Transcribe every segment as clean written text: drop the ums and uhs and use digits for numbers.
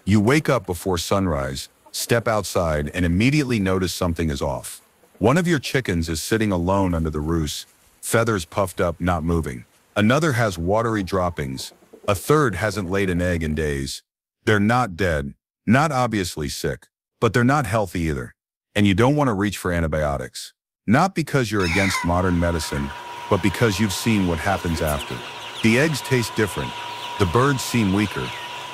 You wake up before sunrise, step outside, and immediately notice something is off. One of your chickens is sitting alone under the roost, feathers puffed up, not moving. Another has watery droppings. A third hasn't laid an egg in days. They're not dead, not obviously sick, but they're not healthy either. And you don't want to reach for antibiotics. Not because you're against modern medicine, but because you've seen what happens after. The eggs taste different. The birds seem weaker.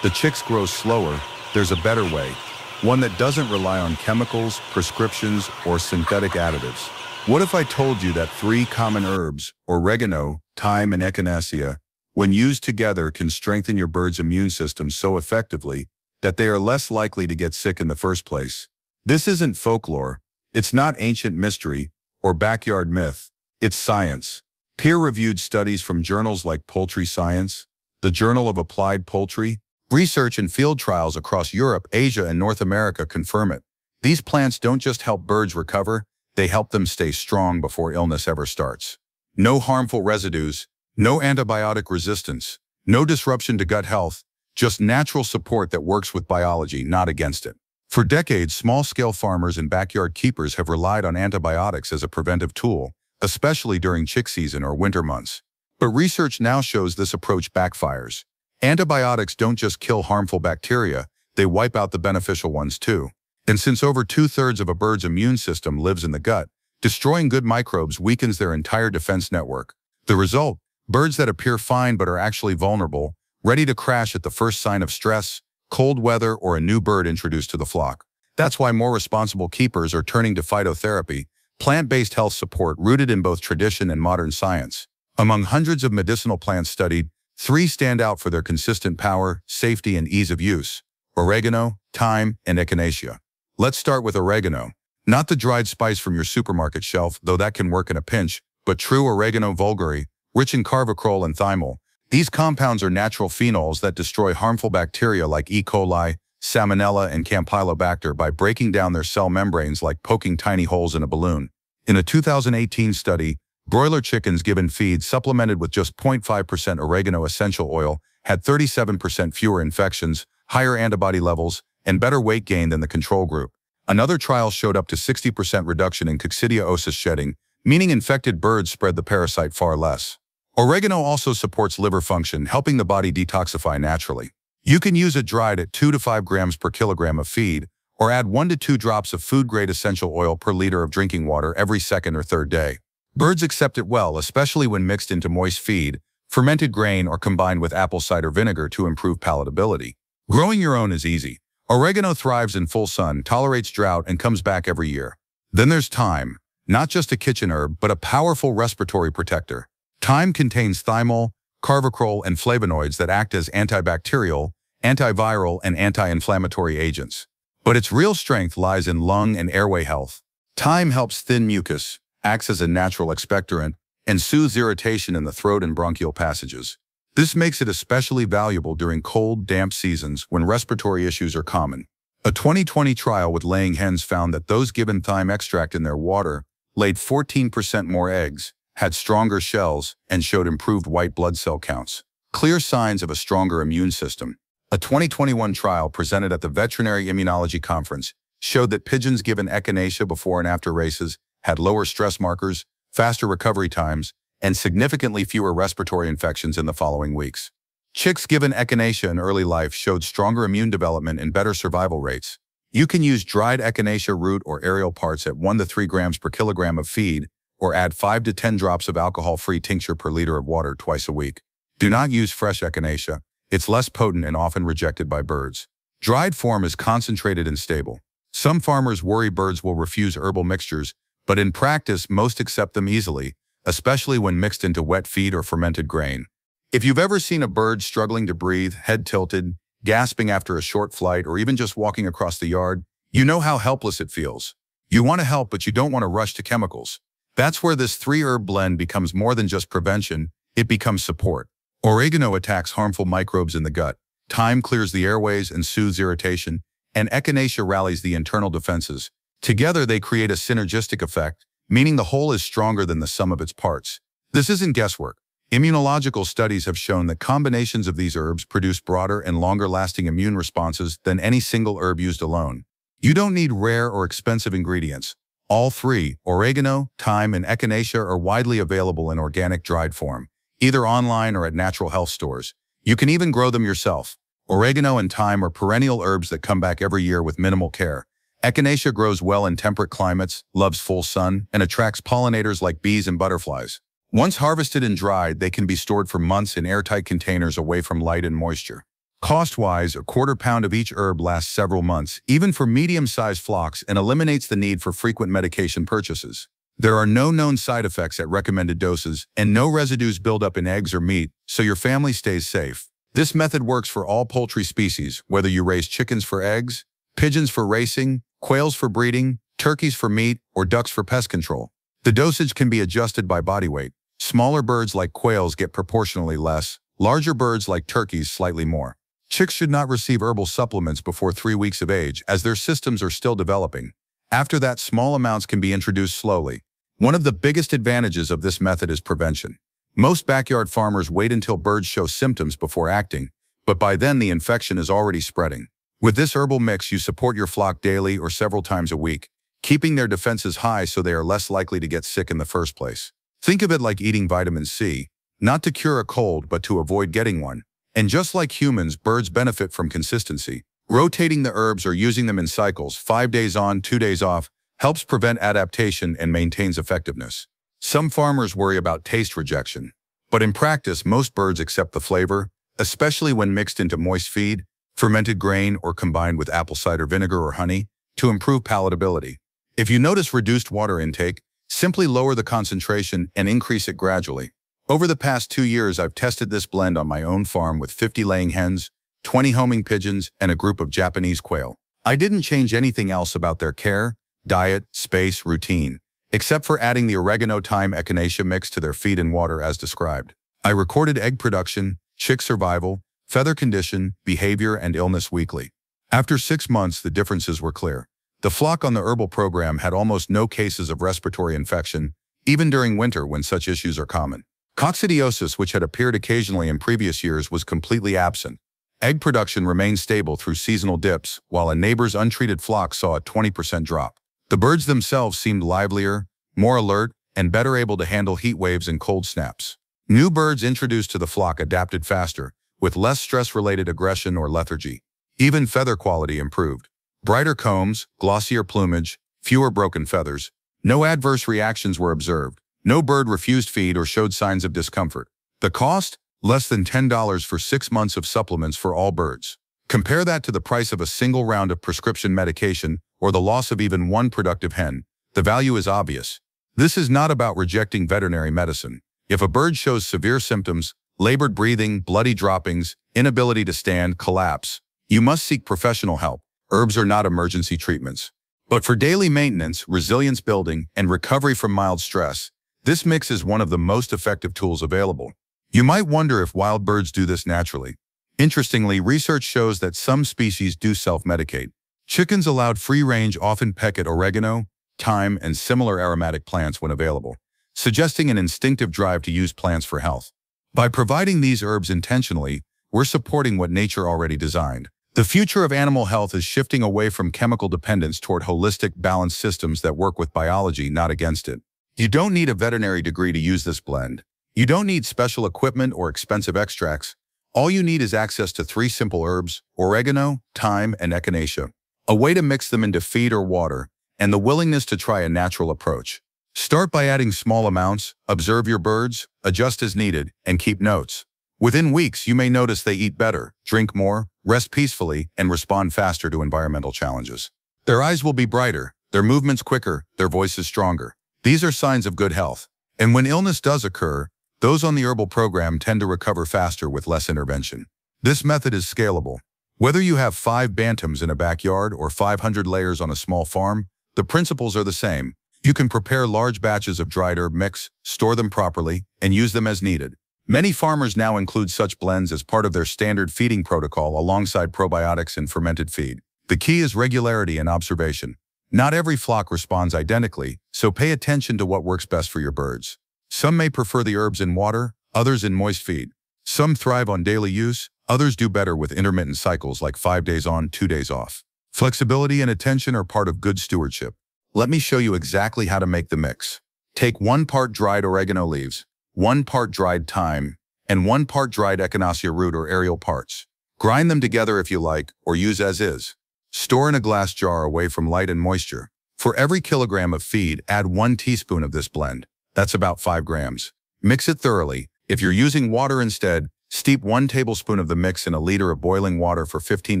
The chicks grow slower. There's a better way. One that doesn't rely on chemicals, prescriptions, or synthetic additives. What if I told you that 3 common herbs, oregano, thyme, and echinacea, when used together can strengthen your bird's immune system so effectively that they are less likely to get sick in the first place? This isn't folklore. It's not ancient mystery or backyard myth. It's science. Peer-reviewed studies from journals like Poultry Science, the Journal of Applied Poultry, research and field trials across Europe, Asia, and North America confirm it. These plants don't just help birds recover, they help them stay strong before illness ever starts. No harmful residues, no antibiotic resistance, no disruption to gut health, just natural support that works with biology, not against it. For decades, small-scale farmers and backyard keepers have relied on antibiotics as a preventive tool, especially during chick season or winter months. But research now shows this approach backfires. Antibiotics don't just kill harmful bacteria, they wipe out the beneficial ones too. And since over 2/3 of a bird's immune system lives in the gut, destroying good microbes weakens their entire defense network. The result? Birds that appear fine but are actually vulnerable, ready to crash at the first sign of stress, cold weather, or a new bird introduced to the flock. That's why more responsible keepers are turning to phytotherapy, plant-based health support rooted in both tradition and modern science. Among hundreds of medicinal plants studied, 3 stand out for their consistent power, safety, and ease of use: oregano, thyme, and echinacea. Let's start with oregano. Not the dried spice from your supermarket shelf, though that can work in a pinch, but true oregano vulgare, rich in carvacrol and thymol. These compounds are natural phenols that destroy harmful bacteria like E. coli, Salmonella, and Campylobacter by breaking down their cell membranes like poking tiny holes in a balloon. In a 2018 study, broiler chickens given feed supplemented with just 0.5% oregano essential oil had 37% fewer infections, higher antibody levels, and better weight gain than the control group. Another trial showed up to 60% reduction in coccidiosis shedding, meaning infected birds spread the parasite far less. Oregano also supports liver function, helping the body detoxify naturally. You can use it dried at 2 to 5 grams per kilogram of feed, or add 1 to 2 drops of food-grade essential oil per liter of drinking water every second or third day. Birds accept it well, especially when mixed into moist feed, fermented grain, or combined with apple cider vinegar to improve palatability. Growing your own is easy. Oregano thrives in full sun, tolerates drought, and comes back every year. Then there's thyme, not just a kitchen herb, but a powerful respiratory protector. Thyme contains thymol, carvacrol, and flavonoids that act as antibacterial, antiviral, and anti-inflammatory agents. But its real strength lies in lung and airway health. Thyme helps thin mucus, acts as a natural expectorant, and soothes irritation in the throat and bronchial passages. This makes it especially valuable during cold, damp seasons when respiratory issues are common. A 2020 trial with laying hens found that those given thyme extract in their water laid 14% more eggs, had stronger shells, and showed improved white blood cell counts. Clear signs of a stronger immune system. A 2021 trial presented at the Veterinary Immunology Conference showed that pigeons given echinacea before and after races had lower stress markers, faster recovery times, and significantly fewer respiratory infections in the following weeks. Chicks given echinacea in early life showed stronger immune development and better survival rates. You can use dried echinacea root or aerial parts at 1 to 3 grams per kilogram of feed, or add 5 to 10 drops of alcohol-free tincture per liter of water twice a week. Do not use fresh echinacea. It's less potent and often rejected by birds. Dried form is concentrated and stable. Some farmers worry birds will refuse herbal mixtures, but in practice, most accept them easily, especially when mixed into wet feed or fermented grain. If you've ever seen a bird struggling to breathe, head tilted, gasping after a short flight, or even just walking across the yard, you know how helpless it feels. You want to help, but you don't want to rush to chemicals. That's where this 3-herb blend becomes more than just prevention, it becomes support. Oregano attacks harmful microbes in the gut, thyme clears the airways and soothes irritation, and echinacea rallies the internal defenses. Together they create a synergistic effect, meaning the whole is stronger than the sum of its parts. This isn't guesswork. Immunological studies have shown that combinations of these herbs produce broader and longer-lasting immune responses than any single herb used alone. You don't need rare or expensive ingredients. All three, oregano, thyme, and echinacea, are widely available in organic dried form, either online or at natural health stores. You can even grow them yourself. Oregano and thyme are perennial herbs that come back every year with minimal care. Echinacea grows well in temperate climates, loves full sun, and attracts pollinators like bees and butterflies. Once harvested and dried, they can be stored for months in airtight containers away from light and moisture. Cost-wise, a quarter pound of each herb lasts several months, even for medium-sized flocks, and eliminates the need for frequent medication purchases. There are no known side effects at recommended doses, and no residues build up in eggs or meat, so your family stays safe. This method works for all poultry species, whether you raise chickens for eggs, pigeons for racing, quails for breeding, turkeys for meat, or ducks for pest control. The dosage can be adjusted by body weight. Smaller birds like quails get proportionally less, larger birds like turkeys slightly more. Chicks should not receive herbal supplements before 3 weeks of age, as their systems are still developing. After that, small amounts can be introduced slowly. One of the biggest advantages of this method is prevention. Most backyard farmers wait until birds show symptoms before acting, but by then the infection is already spreading. With this herbal mix, you support your flock daily or several times a week, keeping their defenses high so they are less likely to get sick in the first place. Think of it like eating vitamin C, not to cure a cold but to avoid getting one. And just like humans, birds benefit from consistency. Rotating the herbs or using them in cycles, 5 days on, 2 days off, helps prevent adaptation and maintains effectiveness. Some farmers worry about taste rejection, but in practice, most birds accept the flavor, especially when mixed into moist feed, fermented grain, or combined with apple cider vinegar or honey to improve palatability. If you notice reduced water intake, simply lower the concentration and increase it gradually. Over the past 2 years, I've tested this blend on my own farm with 50 laying hens, 20 homing pigeons, and a group of Japanese quail. I didn't change anything else about their care, diet, space, routine, except for adding the oregano thyme echinacea mix to their feed and water as described. I recorded egg production, chick survival, feather condition, behavior, and illness weekly. After 6 months, the differences were clear. The flock on the Herbal program had almost no cases of respiratory infection, even during winter when such issues are common. Coccidiosis, which had appeared occasionally in previous years, was completely absent. Egg production remained stable through seasonal dips, while a neighbor's untreated flock saw a 20% drop. The birds themselves seemed livelier, more alert, and better able to handle heat waves and cold snaps. New birds introduced to the flock adapted faster, with less stress-related aggression or lethargy. Even feather quality improved. Brighter combs, glossier plumage, fewer broken feathers. No adverse reactions were observed. No bird refused feed or showed signs of discomfort. The cost? Less than $10 for 6 months of supplements for all birds. Compare that to the price of a single round of prescription medication or the loss of even one productive hen. The value is obvious. This is not about rejecting veterinary medicine. If a bird shows severe symptoms, labored breathing, bloody droppings, inability to stand, collapse, you must seek professional help. Herbs are not emergency treatments. But for daily maintenance, resilience building, and recovery from mild stress, this mix is one of the most effective tools available. You might wonder if wild birds do this naturally. Interestingly, research shows that some species do self-medicate. Chickens allowed free range often peck at oregano, thyme, and similar aromatic plants when available, suggesting an instinctive drive to use plants for health. By providing these herbs intentionally, we're supporting what nature already designed. The future of animal health is shifting away from chemical dependence toward holistic, balanced systems that work with biology, not against it. You don't need a veterinary degree to use this blend. You don't need special equipment or expensive extracts. All you need is access to 3 simple herbs: oregano, thyme, and echinacea, a way to mix them into feed or water, and the willingness to try a natural approach. Start by adding small amounts, observe your birds, adjust as needed, and keep notes. Within weeks, you may notice they eat better, drink more, rest peacefully, and respond faster to environmental challenges. Their eyes will be brighter, their movements quicker, their voices stronger. These are signs of good health. And when illness does occur, those on the Herbal program tend to recover faster with less intervention. This method is scalable. Whether you have 5 bantams in a backyard or 500 layers on a small farm, the principles are the same. You can prepare large batches of dried herb mix, store them properly, and use them as needed. Many farmers now include such blends as part of their standard feeding protocol alongside probiotics and fermented feed. The key is regularity and observation. Not every flock responds identically, so pay attention to what works best for your birds. Some may prefer the herbs in water, others in moist feed. Some thrive on daily use, others do better with intermittent cycles like 5 days on, 2 days off. Flexibility and attention are part of good stewardship. Let me show you exactly how to make the mix. Take 1 part dried oregano leaves, 1 part dried thyme, and 1 part dried echinacea root or aerial parts. Grind them together if you like, or use as is. Store in a glass jar away from light and moisture. For every kilogram of feed, add 1 teaspoon of this blend. That's about 5 grams. Mix it thoroughly. If you're using water instead, steep 1 tablespoon of the mix in a liter of boiling water for 15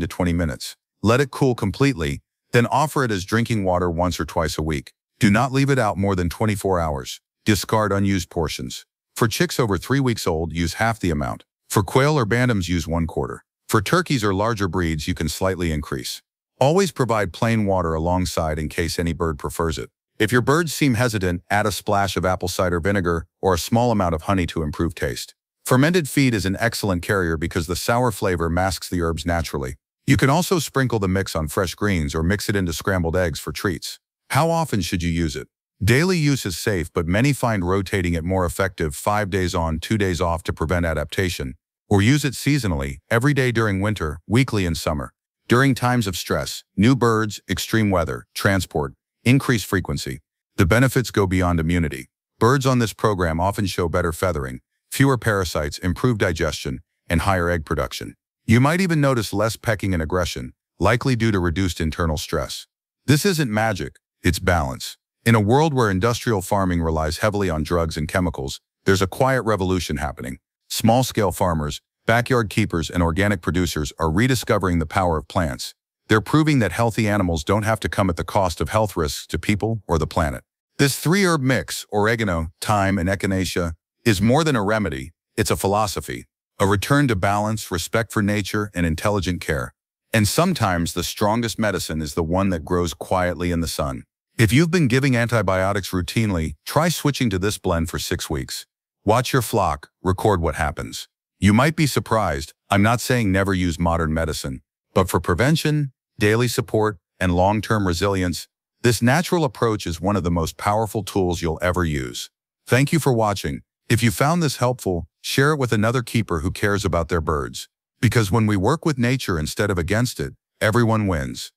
to 20 minutes. Let it cool completely, then offer it as drinking water once or twice a week. Do not leave it out more than 24 hours. Discard unused portions. For chicks over 3 weeks old, use half the amount. For quail or bantams, use 1/4. For turkeys or larger breeds, you can slightly increase. Always provide plain water alongside in case any bird prefers it. If your birds seem hesitant, add a splash of apple cider vinegar or a small amount of honey to improve taste. Fermented feed is an excellent carrier because the sour flavor masks the herbs naturally. You can also sprinkle the mix on fresh greens or mix it into scrambled eggs for treats. How often should you use it? Daily use is safe, but many find rotating it more effective, 5 days on, 2 days off to prevent adaptation. Or use it seasonally, every day during winter, weekly in summer. During times of stress, new birds, extreme weather, transport, increased frequency. The benefits go beyond immunity. Birds on this program often show better feathering, fewer parasites, improved digestion, and higher egg production. You might even notice less pecking and aggression, likely due to reduced internal stress. This isn't magic, it's balance. In a world where industrial farming relies heavily on drugs and chemicals, there's a quiet revolution happening. Small-scale farmers, backyard keepers, and organic producers are rediscovering the power of plants. They're proving that healthy animals don't have to come at the cost of health risks to people or the planet. This 3-herb mix, oregano, thyme, and echinacea, is more than a remedy, it's a philosophy. A return to balance, respect for nature, and intelligent care. And sometimes the strongest medicine is the one that grows quietly in the sun. If you've been giving antibiotics routinely, try switching to this blend for 6 weeks. Watch your flock, record what happens. You might be surprised. I'm not saying never use modern medicine, but for prevention, daily support, and long-term resilience, this natural approach is one of the most powerful tools you'll ever use. Thank you for watching. If you found this helpful, share it with another keeper who cares about their birds. Because when we work with nature instead of against it, everyone wins.